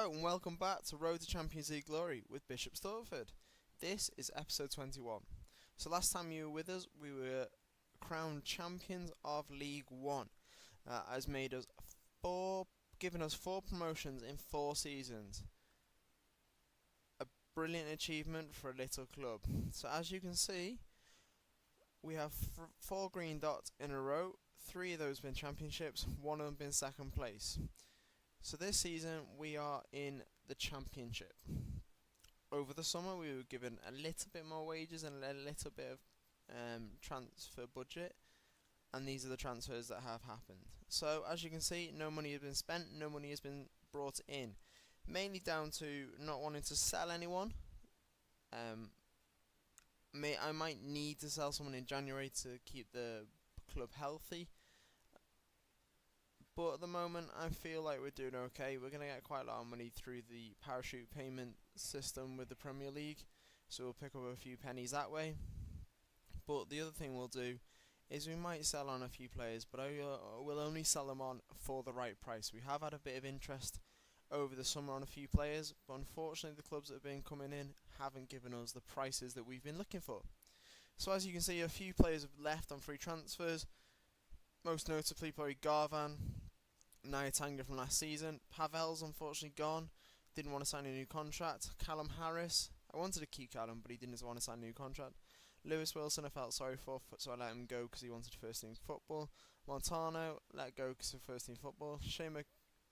Hello and welcome back to Road to Champions League Glory with Bishops Stortford. This is episode 21. So last time you were with us, we were crowned champions of League One. Has made us given us 4 promotions in 4 seasons. A brilliant achievement for a little club. So as you can see, we have 4 green dots in a row. 3 of those been championships, 1 of them been second place. So this season we are in the championship. Over the summer we were given a little bit more wages and a little bit of transfer budget, and these are the transfers that have happened. So as you can see, no money has been spent, no money has been brought in, mainly down to not wanting to sell anyone. I might need to sell someone in January to keep the club healthy. But at the moment, I feel like we're doing okay. We're going to get quite a lot of money through the parachute payment system with the Premier League, so we'll pick up a few pennies that way. But the other thing we'll do is we might sell on a few players, but I will only sell them on for the right price. We have had a bit of interest over the summer on a few players, but unfortunately the clubs that have been coming in haven't given us the prices that we've been looking for. So as you can see, a few players have left on free transfers. Most notably, probably Garvan, Nyatanga from last season. Pavel's unfortunately gone. Didn't want to sign a new contract. Callum Harris. I wanted to keep Callum, but he didn't want to sign a new contract. Lewis Wilson I felt sorry for, so I let him go because he wanted first team football. Montano let go because of first team football. Shane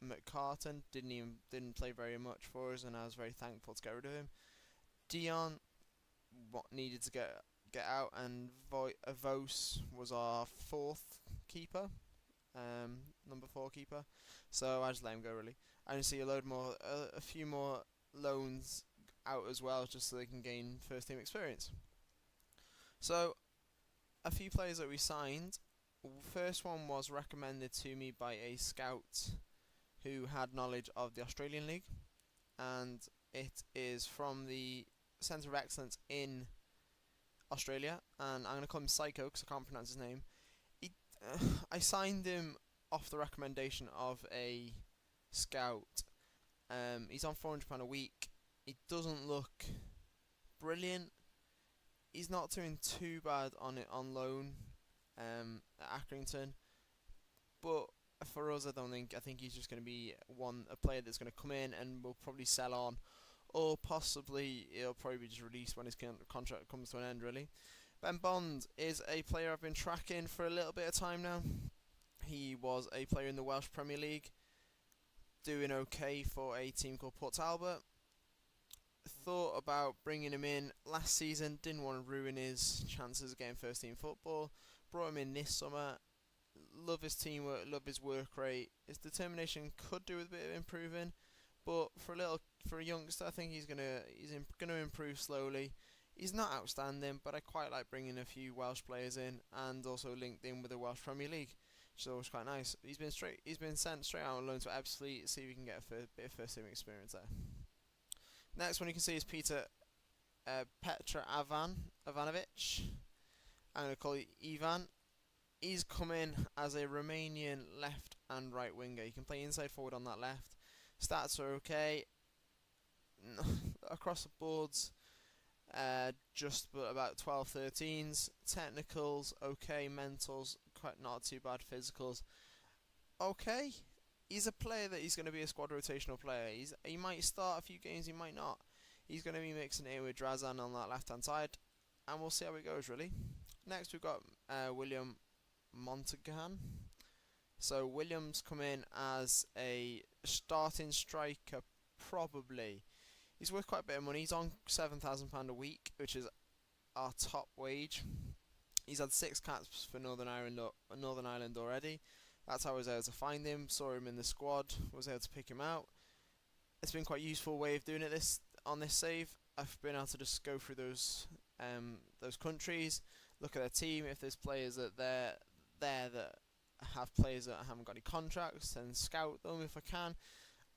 McCartan didn't play very much for us, and I was very thankful to get rid of him. Dion needed to get out, and Vos was our 4th keeper, number 4 keeper. So I just let him go really. I just see a few more loans out as well, just so they can gain first team experience. So a few players that we signed. First one was recommended to me by a scout who had knowledge of the Australian League, and it is from the Centre of Excellence in Australia, and I'm going to call him Psycho because I can't pronounce his name. I signed him off the recommendation of a scout. He's on £400 a week. He doesn't look brilliant. He's not doing too bad on loan at Accrington, but for us, I think he's just going to be a player that's going to come in and we'll probably sell on, or possibly he'll probably be just released when his contract comes to an end really. Ben Bond is a player I've been tracking for a little bit of time now. He was a player in the Welsh Premier League, doing okay for a team called Port Talbot. Thought about bringing him in last season, didn't want to ruin his chances of getting first team football. Brought him in this summer. Love his teamwork, love his work rate. His determination could do with a bit of improving, but for a youngster, I think he's gonna improve slowly. He's not outstanding, but I quite like bringing a few Welsh players in, and also linked in with the Welsh Premier League, which is always quite nice. He's been sent straight out on loan to Ebbsfleet, see if we can get a bit of first team experience there. Next one you can see is Petra Ivanovic. I'm going to call it Ivan. He's come in as a Romanian left and right winger. He can play inside forward on that left. Stats are okay. Across the boards, just about 12-13s. Technicals, okay. Mentals, quite not too bad. Physicals, okay. He's a player that he's going to be a squad rotational player. He might start a few games, he might not. He's going to be mixing it in with Drazan on that left hand side, and we'll see how it goes really. Next we've got William Montagan. So William's come in as a starting striker probably. He's worth quite a bit of money. He's on £7,000 a week, which is our top wage. He's had 6 caps for Northern Ireland already. That's how I was able to find him. Saw him in the squad, was able to pick him out. It's been quite a useful way of doing it on this save. I've been able to just go through those countries, look at their team. If there's players that that have players that haven't got any contracts, then scout them if I can.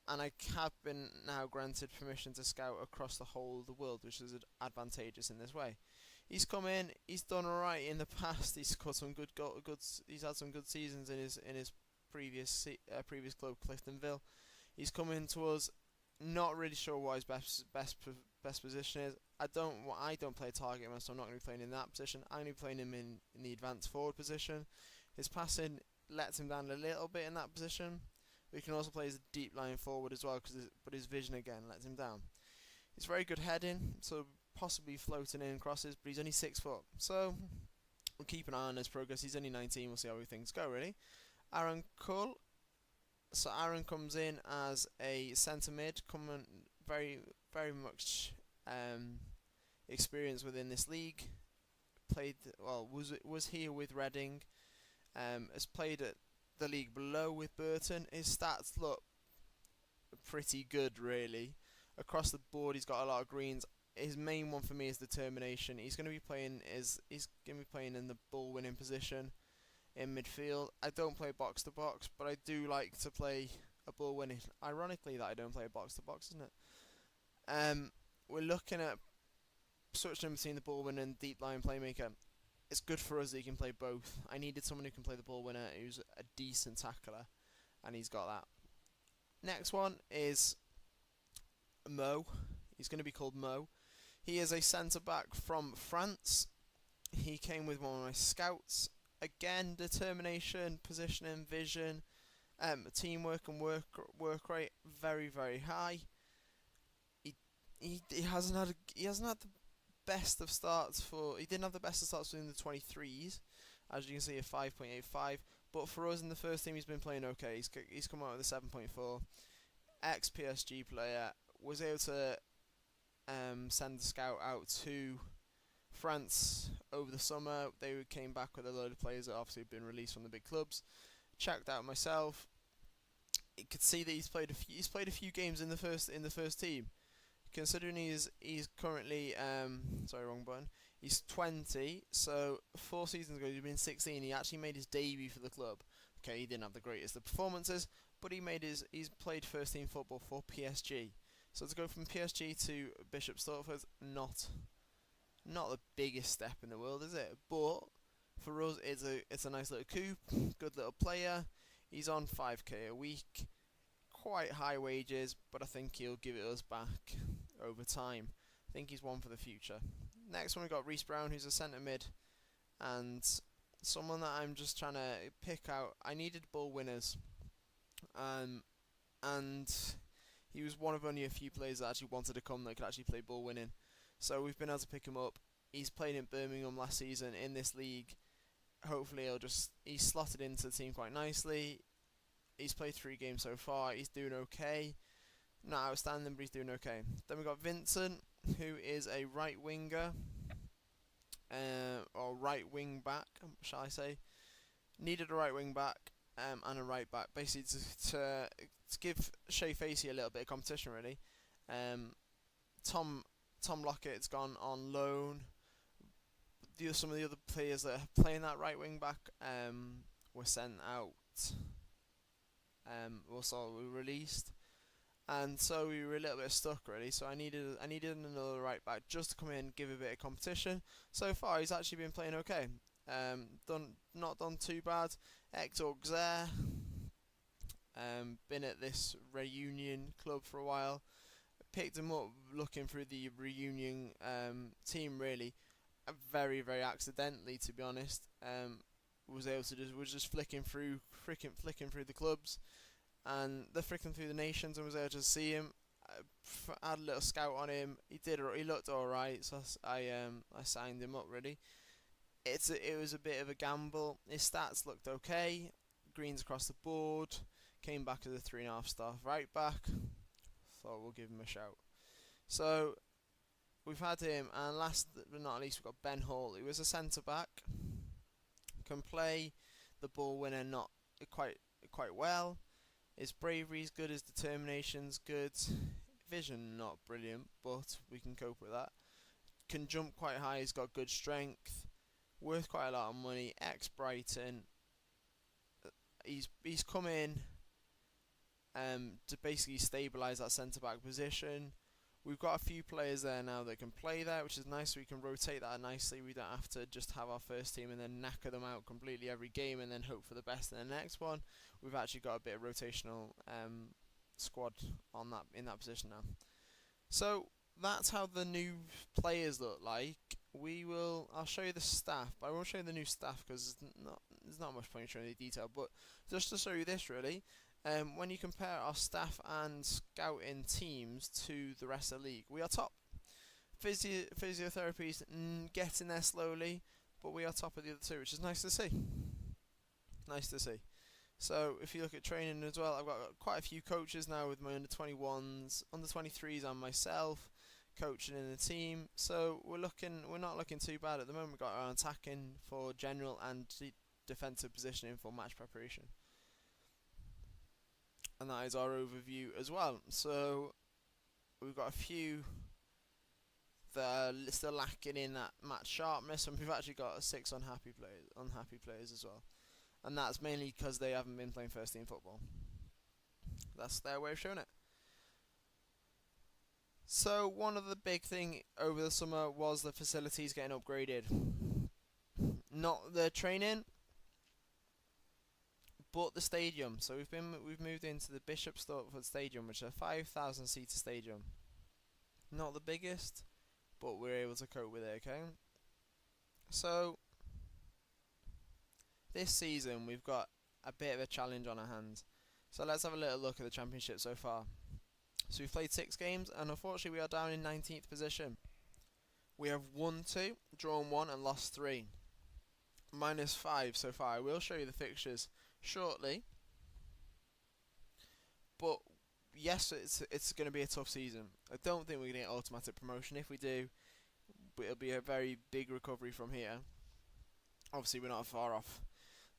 And I have been now granted permission to scout across the whole of the world, which is advantageous in this way. He's come in. He's done alright in the past. He's scored some good. He's had some good seasons in his previous club, Cliftonville. He's come in to us Not really sure what his best position is. I don't play target man, so I'm not going to be playing in that position. I'm going to be playing him in the advanced forward position. His passing lets him down a little bit in that position. But he can also play as a deep line forward as well, but his vision again lets him down. He's very good heading, so possibly floating in crosses, but he's only 6 foot. So we'll keep an eye on his progress. He's only 19. We'll see how things go really. Aaron Cull. So Aaron comes in as a centre mid, coming very much experience within this league. Was here with Reading. Has played at the league below with Burton. His stats look pretty good really. Across the board, he's got a lot of greens. His main one for me is determination. He's going to be playing in the ball winning position in midfield. I don't play box to box, but I do like to play a ball winning. Ironically, that I don't play box to box, isn't it? We're looking at switching between the ball winner and deep line playmaker. It's good for us that he can play both. I needed someone who can play the ball winner, who's a decent tackler, and he's got that. Next one is Mo. He's going to be called Mo. He is a centre back from France. He came with one of my scouts. Again, determination, positioning, vision, teamwork and work rate very high. He hasn't had the best of starts for. He didn't have the best of starts in the 23s, as you can see, a 5.85. But for us in the first team, he's been playing okay. He's come out with a 7.4. Ex PSG player, was able to send the scout out to France over the summer. They came back with a load of players that obviously have been released from the big clubs. Checked out myself. You could see that he's played a few games in the first team. Considering he's currently wrong button. He's 20, so 4 seasons ago he'd been 16. He actually made his debut for the club. Okay, he didn't have the greatest of performances, but he's played first team football for PSG. So to go from PSG to Bishops Stortford, not the biggest step in the world, is it? But for us, it's a nice little coup. Good little player. He's on 5k a week. Quite high wages, but I think he'll give it us back over time. I think he's one for the future. Next one we got Reece Brown, who's a centre mid, and someone that I'm just trying to pick out. I needed ball winners, and he was one of only a few players that actually wanted to come that could actually play ball winning. So we've been able to pick him up. He's played in Birmingham last season in this league. Hopefully he's slotted into the team quite nicely. He's played 3 games so far. He's doing okay. Not outstanding, but he's doing okay. Then we got Vincent, who is a right winger, or right wing back, shall I say? Needed a right wing back and a right back, basically to give Shea Facey a little bit of competition, really. Tom Lockett's gone on loan. Some of the other players that are playing that right wing back were sent out. We were released, and so we were a little bit stuck really. So I needed another right back just to come in, give a bit of competition. So far, he's actually been playing okay. Not done too bad. Hector Xer, been at this reunion club for a while. Picked him up looking through the reunion team really, very accidentally, to be honest. Was just flicking through the clubs, and flicking through the nations, and was able to see him. I had a little scout on him. He looked alright, so I signed him up really. It was a bit of a gamble. His stats looked okay. Greens across the board. Came back as a 3.5 star right back. Thought we'll give him a shout. So we've had him, and last but not least, we've got Ben Hall, who is a centre back. Can play the ball winner not quite well. His bravery's good, his determination's good. Vision not brilliant, but we can cope with that. Can jump quite high, he's got good strength. Worth quite a lot of money. Ex Brighton. He's come in to basically stabilise that centre back position. We've got a few players there now that can play there, which is nice. So we can rotate that nicely. We don't have to just have our first team and then knacker them out completely every game and then hope for the best in the next one. We've actually got a bit of rotational squad on that in that position now. So that's how the new players look like. I'll show you the staff, but I won't show you the new staff because there's not much point showing the detail. But just to show you this, really, when you compare our staff and scouting teams to the rest of the league, we are top. Physiotherapy's getting there slowly, but we are top of the other two, which is nice to see. Nice to see. So if you look at training as well, I've got quite a few coaches now with my under 21s, under 23s, and myself coaching in the team. So we're not looking too bad at the moment. We've got our attacking for general and defensive positioning for match preparation, and that is our overview as well. So we've got a few that are still lacking in that match sharpness, and we've actually got 6 unhappy players as well. And that's mainly because they haven't been playing first team football. That's their way of showing it. So one of the big thing over the summer was the facilities getting upgraded. Not the training, but the stadium. So we've moved into the Bishops Stortford Stadium, which is a 5,000 seater stadium. Not the biggest, but we're able to cope with it. Okay. So this season we've got a bit of a challenge on our hands. So let's have a little look at the championship so far. So we've played 6 games, and unfortunately we are down in 19th position. We have won 2, drawn 1, and lost 3. -5 so far. I will show you the fixtures shortly. But yes, it's going to be a tough season. I don't think we're going to get automatic promotion. If we do, it'll be a very big recovery from here. Obviously we're not far off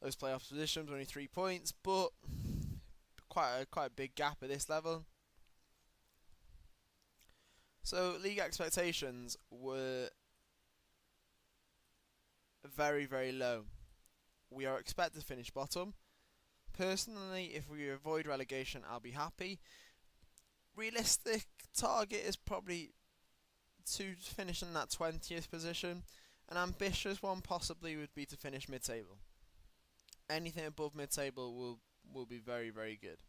those playoff positions, only 3 points, but quite a big gap at this level. So league expectations were very, very low. We are expected to finish bottom. Personally, if we avoid relegation, I'll be happy. Realistic target is probably to finish in that 20th position. An ambitious one possibly would be to finish mid-table. Anything above mid-table will be very, very good.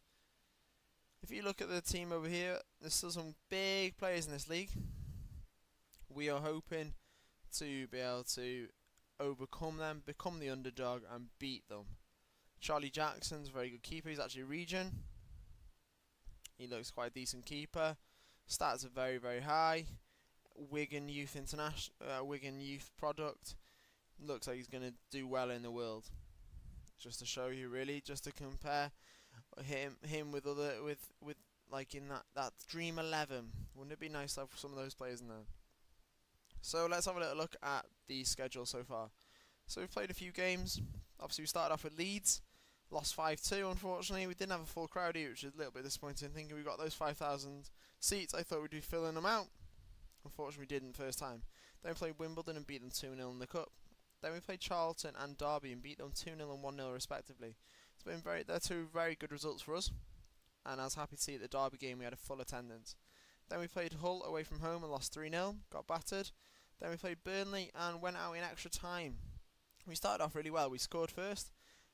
If you look at the team over here, there's still some big players in this league. We are hoping to be able to overcome them, become the underdog, and beat them. Charlie Jackson's a very good keeper. He's actually region. He looks quite a decent keeper. Stats are very, very high. Wigan Youth Wigan Youth product. Looks like he's going to do well in the world. Just to show you, really, just to compare him with like in that Dream 11. Wouldn't it be nice to have some of those players in there? So let's have a little look at the schedule so far. So we've played a few games. Obviously we started off with Leeds, lost 5-2 unfortunately. We didn't have a full crowd here, which is a little bit disappointing. Thinking we got those 5,000 seats, I thought we'd be filling them out. Unfortunately we didn't first time. Then we played Wimbledon and beat them 2-0 in the Cup. Then we played Charlton and Derby and beat them 2-0 and 1-0 respectively. They're 2 very good results for us, and I was happy to see at the Derby game we had a full attendance. Then we played Hull away from home and lost 3-0, got battered. Then we played Burnley and went out in extra time. We started off really well. We scored first.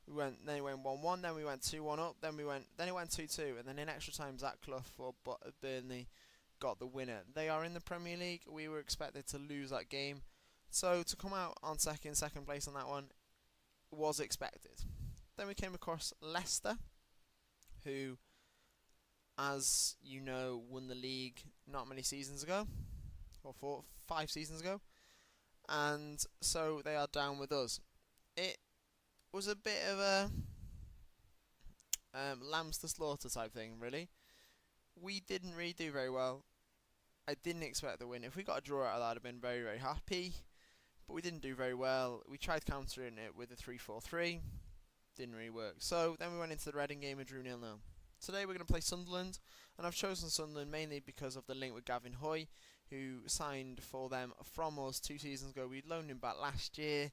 Then it went 1-1. Then we went 2-1 up. Then it went 2-2, and then in extra time Zach Clough for Burnley got the winner. They are in the Premier League. We were expected to lose that game, so to come out on second place on that one was expected. Then we came across Leicester, who, as you know, won the league not many seasons ago, or 5 seasons ago, and so they are down with us. It was a bit of a lambs to slaughter type thing, really. We didn't really do very well. I didn't expect the win. If we got a draw out of that, I'd have been very, very happy, but we didn't do very well. We tried countering it with a 3-4-3. Didn't really work. So then we went into the Reading game and drew 0-0. Today we're going to play Sunderland, and I've chosen Sunderland mainly because of the link with Gavin Hoy, who signed for them from us 2 seasons ago. We loaned him back last year,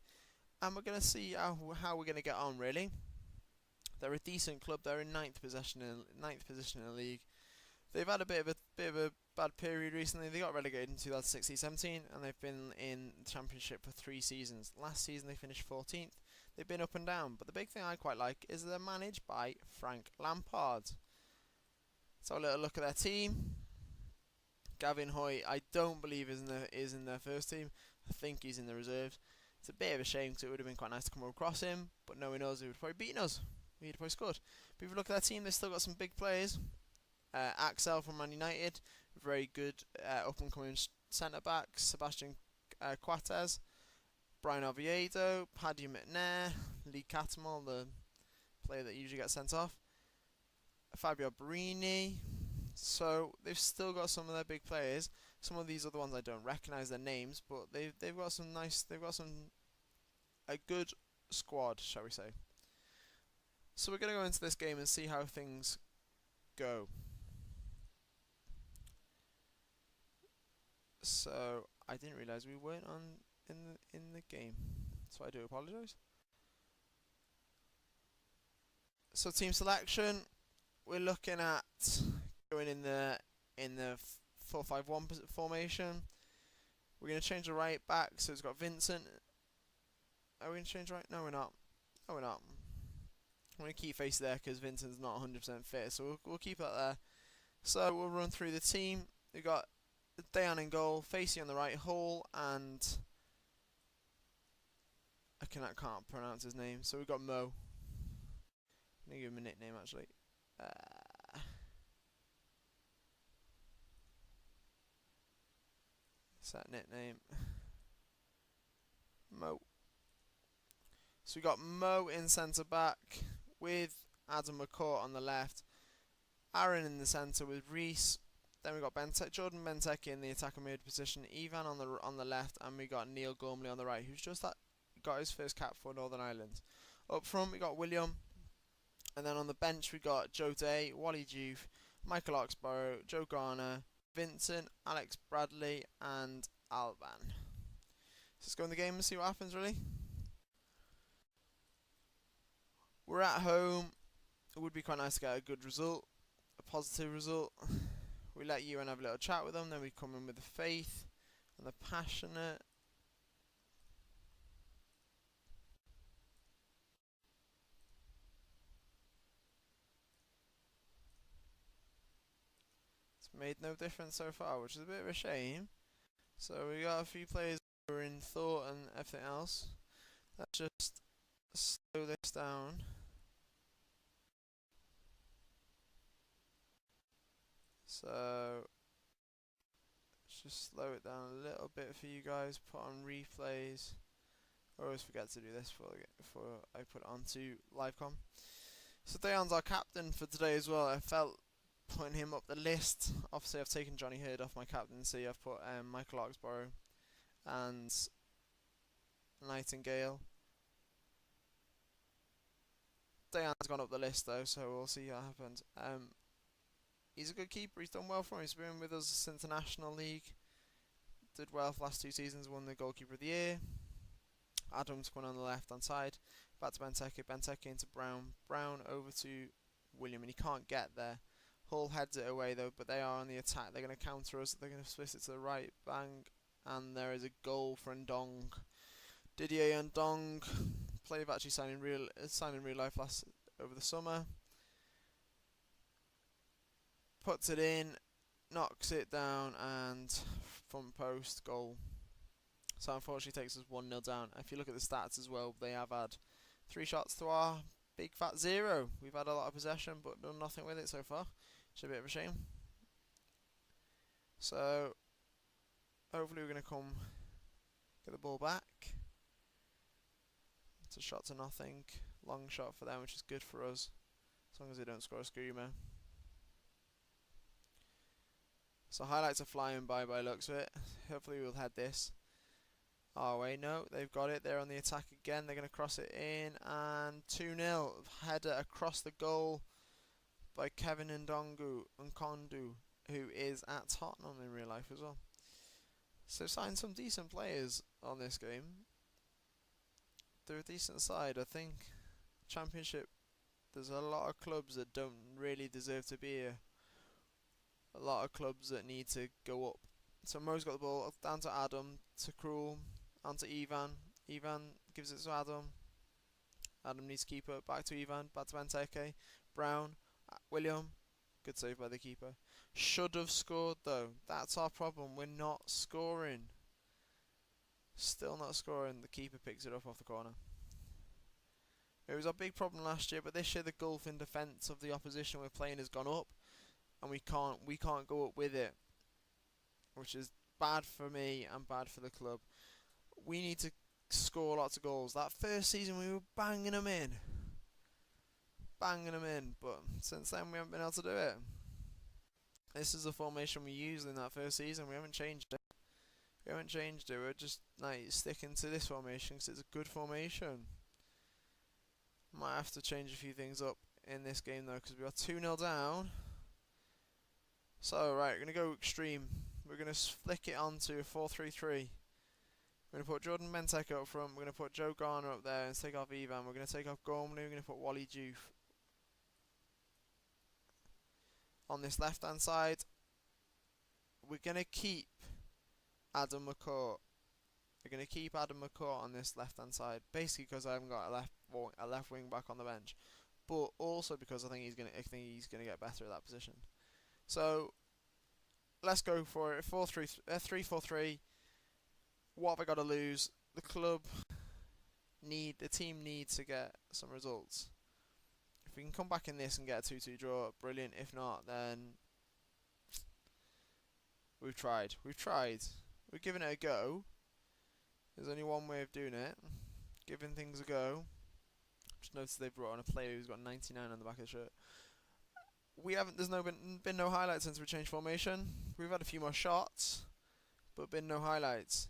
and we're going to see how we're going to get on, really. They're a decent club. They're in 9th position in the league. They've had a bit of a bad period recently. They got relegated in 2016-17, and they've been in the Championship for 3 seasons. Last season they finished 14th. They've been up and down, but the big thing I quite like is they're managed by Frank Lampard. Let's have a little look at their team. Gavin Hoy, I don't believe is in their first team. I think he's in the reserves. It's a bit of a shame because it would have been quite nice to come across him, but knowing us, he would have probably beaten us. He'd have probably scored. But if you look at their team, they've still got some big players. Axel from Man United, very good up and coming centre back. Sebastian Quates, Brian Oviedo, Paddy McNair, Lee Catamol, the player that usually gets sent off, Fabio Barini. So they've still got some of their big players. Some of these other ones I don't recognise their names, but they've got some nice. They've got a good squad, shall we say? So we're going to go into this game and see how things go. So I didn't realise we weren't on in the game, so I do apologise. So team selection, we're looking at going in the 4-5-1 formation. We're going to change the right back, so it's got Vincent. Are we going to change right? No, we're not. No, we're not. I'm going to keep Face there because Vincent's not 100% fit, so we'll keep that there. So we'll run through the team. We've got Dayan in goal, Facey on the right, Hall, and I can't pronounce his name. So we've got Mo. I'm going to give him a nickname actually. Set nickname. Mo. So we got Mo in centre back with Adam McCourt on the left, Aaron in the centre with Reese. Then we got Jordan Benteke in the attacker mid position, Ivan on the left, and we got Neil Gormley on the right, who's just got his first cap for Northern Ireland. Up front we got William, and then on the bench we got Joe Day, Wally Juve, Michael Oxborough, Joe Garner, Vincent, Alex Bradley, and Alban. So let's go in the game and see what happens, really. We're at home. It would be quite nice to get a good result, a positive result. We let you and have a little chat with them, then we come in with the faith and the passionate. It's made no difference so far, which is a bit of a shame. So we got a few players who are in thought and everything else. Let's just slow this down. So let's just slow it down a little bit for you guys. Put on replays. I always forget to do this before I put it onto livecom. So Dayan's our captain for today as well. I felt putting him up the list. Obviously I've taken Johnny Hurd off my captaincy. I've put Michael Oxborough and Nightingale. Dayan's gone up the list though, so we'll see what happens. He's a good keeper. He's done well for him. He's been with us since the National League. Did well for the last 2 seasons. Won the Goalkeeper of the Year. Adams coming on the left hand side. Back to Benteke. Benteke into Brown. Brown over to William, and he can't get there. Hull heads it away though, but they are on the attack. They're going to counter us. They're going to switch it to the right. Bang. And there is a goal for Ndong. Didier Ndong. Player actually signed in real life over the summer. Puts it in, knocks it down, and front post goal. So unfortunately takes us 1-0 down. If you look at the stats as well, they have had 3 shots to our big fat 0. We've had a lot of possession but done nothing with it so far. It's a bit of a shame. So hopefully we're going to come get the ball back. It's a shot to nothing. Long shot for them, which is good for us, as long as they don't score a screamer. So highlights are flying by looks of it. Hopefully we'll head this our way. No, they've got it. They're on the attack again. They're going to cross it in, and 2-0. Header across the goal by Kevin Nkondu, who is at Tottenham in real life as well. So signed some decent players on this game. They're a decent side, I think. Championship, there's a lot of clubs that don't really deserve to be here. A lot of clubs that need to go up. So Mo's got the ball down to Adam, to Krul, onto Ivan. Ivan gives it to Adam. Adam needs to keep it. Back to Ivan, back to Benteke. Brown, William. Good save by the keeper. Should have scored though. That's our problem. We're not scoring. Still not scoring. The keeper picks it up off the corner. It was a big problem last year, but this year the gulf in defence of the opposition we're playing has gone up, and we can't go up with it, which is bad for me and bad for the club. We need to score lots of goals. That first season we were banging them in, but since then we haven't been able to do it. This is the formation we used in that first season. We haven't changed it. We're just like sticking to this formation because it's a good formation. Might have to change a few things up in this game though, because we are 2-0 down. So right, we're gonna go extreme. We're gonna flick it onto a 4-3-3. We're gonna put Jordan Benteke up front. We're gonna put Joe Garner up there and take off Ivan. We're gonna take off Gormley. We're gonna put Wally Diouf on this left hand side. We're gonna keep Adam McCourt. We're going to keep Adam McCourt on this left hand side, basically because I haven't got a left wing back on the bench, but also because I think he's going to get better at that position. So let's go for it. 3-4-3. What have I got to lose? The team needs to get some results. If we can come back in this and get a 2-2 draw, brilliant. If not, then we've tried. We're giving it a go. There's only one way of doing it. Giving things a go. Just noticed they've brought on a player who's got 99 on the back of the shirt. There's been no highlights since we changed formation. We've had a few more shots, but been no highlights.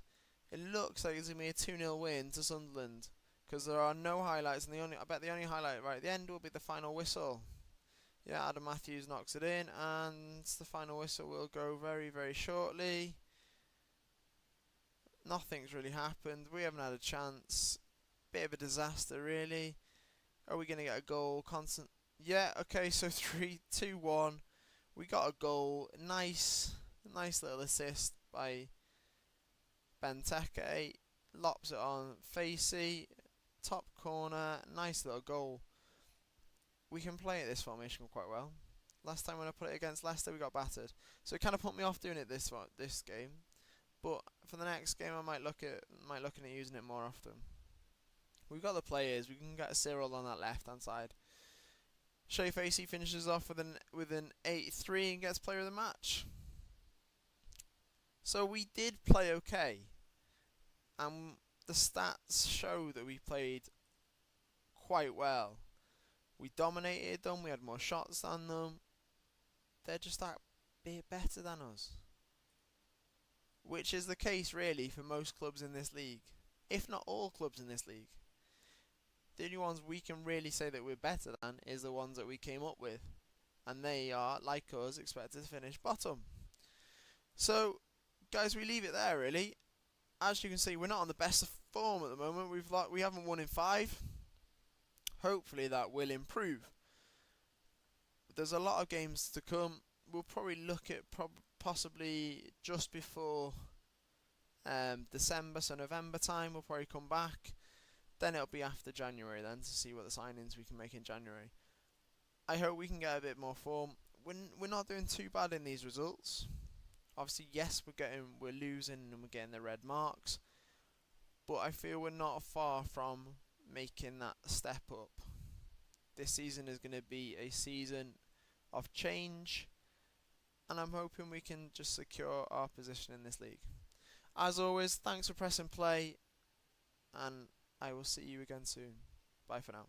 It looks like it's going to be a 2-0 win to Sunderland, because there are no highlights, and I bet the only highlight right at the end will be the final whistle. Yeah, Adam Matthews knocks it in, and the final whistle will go very, very shortly. Nothing's really happened. We haven't had a chance. Bit of a disaster, really. Are we going to get a goal? Yeah, okay, so 3-2-1. We got a goal. Nice little assist by Benteke. Lops it on Facey. Top corner. Nice little goal. We can play at this formation quite well. Last time when I put it against Leicester, we got battered. So it kind of put me off doing it this game. But for the next game, I might look at using it more often. We've got the players. We can get a Cyril on that left hand side. Shea Facey finishes off with an 8-3 and gets player of the match. So we did play okay, and the stats show that we played quite well. We dominated them. We had more shots than them. They're just that bit better than us. Which is the case, really, for most clubs in this league. If not all clubs in this league. The only ones we can really say that we're better than is the ones that we came up with. And they are, like us, expected to finish bottom. So, guys, we leave it there, really. As you can see, we're not on the best of form at the moment. We haven't won in 5. Hopefully that will improve. There's a lot of games to come. We'll probably look at possibly just before December, so November time. We'll probably come back. Then it'll be after January then to see what the signings we can make in January. I hope we can get a bit more form. We're not doing too bad in these results. Obviously, yes, we're losing and we're getting the red marks, but I feel we're not far from making that step up. This season is going to be a season of change, and I'm hoping we can just secure our position in this league. As always, thanks for pressing play, and I will see you again soon. Bye for now.